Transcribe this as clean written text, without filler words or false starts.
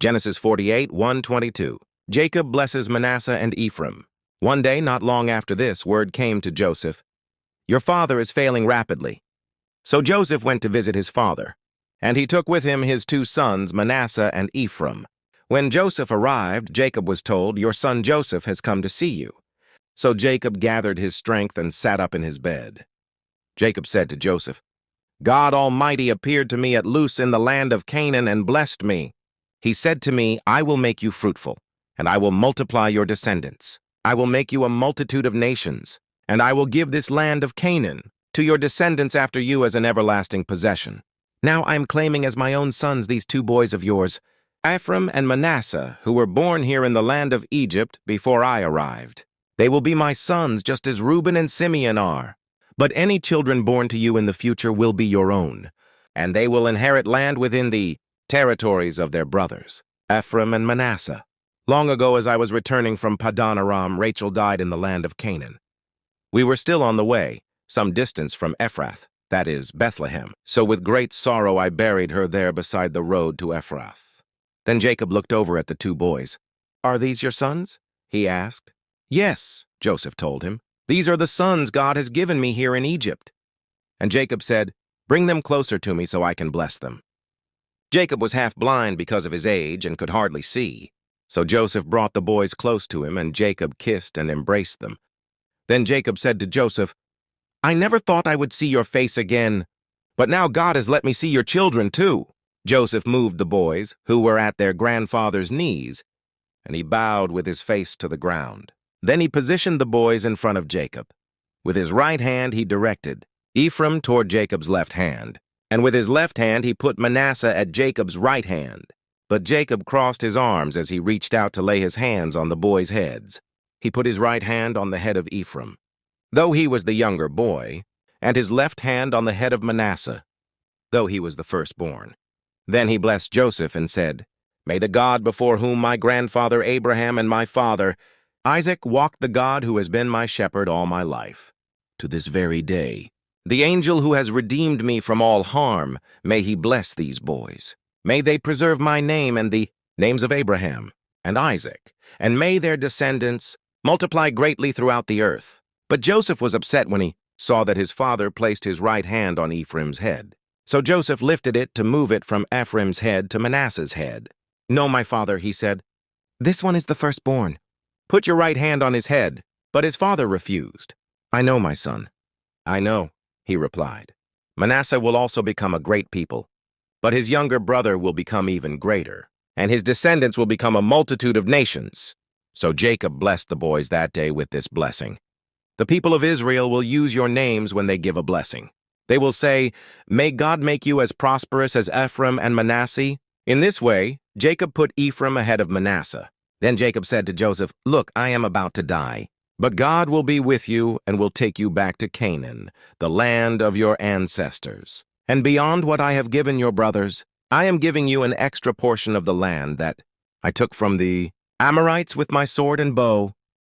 Genesis 48, 1-22. Jacob blesses Manasseh and Ephraim. One day, not long after this, word came to Joseph, "Your father is failing rapidly." So Joseph went to visit his father, and he took with him his two sons, Manasseh and Ephraim. When Joseph arrived, Jacob was told, "Your son Joseph has come to see you." So Jacob gathered his strength and sat up in his bed. Jacob said to Joseph, "God Almighty appeared to me at Luz in the land of Canaan and blessed me. He said to me, 'I will make you fruitful, and I will multiply your descendants. I will make you a multitude of nations, and I will give this land of Canaan to your descendants after you as an everlasting possession.' Now I am claiming as my own sons these two boys of yours, Ephraim and Manasseh, who were born here in the land of Egypt before I arrived. They will be my sons just as Reuben and Simeon are. But any children born to you in the future will be your own, and they will inherit land within the territories of their brothers, Ephraim and Manasseh. Long ago, as I was returning from Paddan Aram, Rachel died in the land of Canaan. We were still on the way, some distance from Ephrath, that is, Bethlehem. So with great sorrow I buried her there beside the road to Ephrath." Then Jacob looked over at the two boys. "Are these your sons?" he asked. "Yes," Joseph told him. "These are the sons God has given me here in Egypt." And Jacob said, "Bring them closer to me so I can bless them." Jacob was half blind because of his age and could hardly see. So Joseph brought the boys close to him, and Jacob kissed and embraced them. Then Jacob said to Joseph, "I never thought I would see your face again, but now God has let me see your children too." Joseph moved the boys, who were at their grandfather's knees, and he bowed with his face to the ground. Then he positioned the boys in front of Jacob. With his right hand he directed Ephraim toward Jacob's left hand, and with his left hand he put Manasseh at Jacob's right hand. But Jacob crossed his arms as he reached out to lay his hands on the boys' heads. He put his right hand on the head of Ephraim, though he was the younger boy, and his left hand on the head of Manasseh, though he was the firstborn. Then he blessed Joseph and said, "May the God before whom my grandfather Abraham and my father Isaac walked, the God who has been my shepherd all my life, to this very day, the angel who has redeemed me from all harm, may he bless these boys. May they preserve my name and the names of Abraham and Isaac, and may their descendants multiply greatly throughout the earth." But Joseph was upset when he saw that his father placed his right hand on Ephraim's head. So Joseph lifted it to move it from Ephraim's head to Manasseh's head. "No, my father," he said. "This one is the firstborn. Put your right hand on his head." But his father refused. "I know, my son. I know," he replied. "Manasseh will also become a great people, but his younger brother will become even greater, and his descendants will become a multitude of nations." So Jacob blessed the boys that day with this blessing. "The people of Israel will use your names when they give a blessing. They will say, 'May God make you as prosperous as Ephraim and Manasseh.'" In this way, Jacob put Ephraim ahead of Manasseh. Then Jacob said to Joseph, "Look, I am about to die, but God will be with you and will take you back to Canaan, the land of your ancestors. And beyond what I have given your brothers, I am giving you an extra portion of the land that I took from the Amorites with my sword and bow,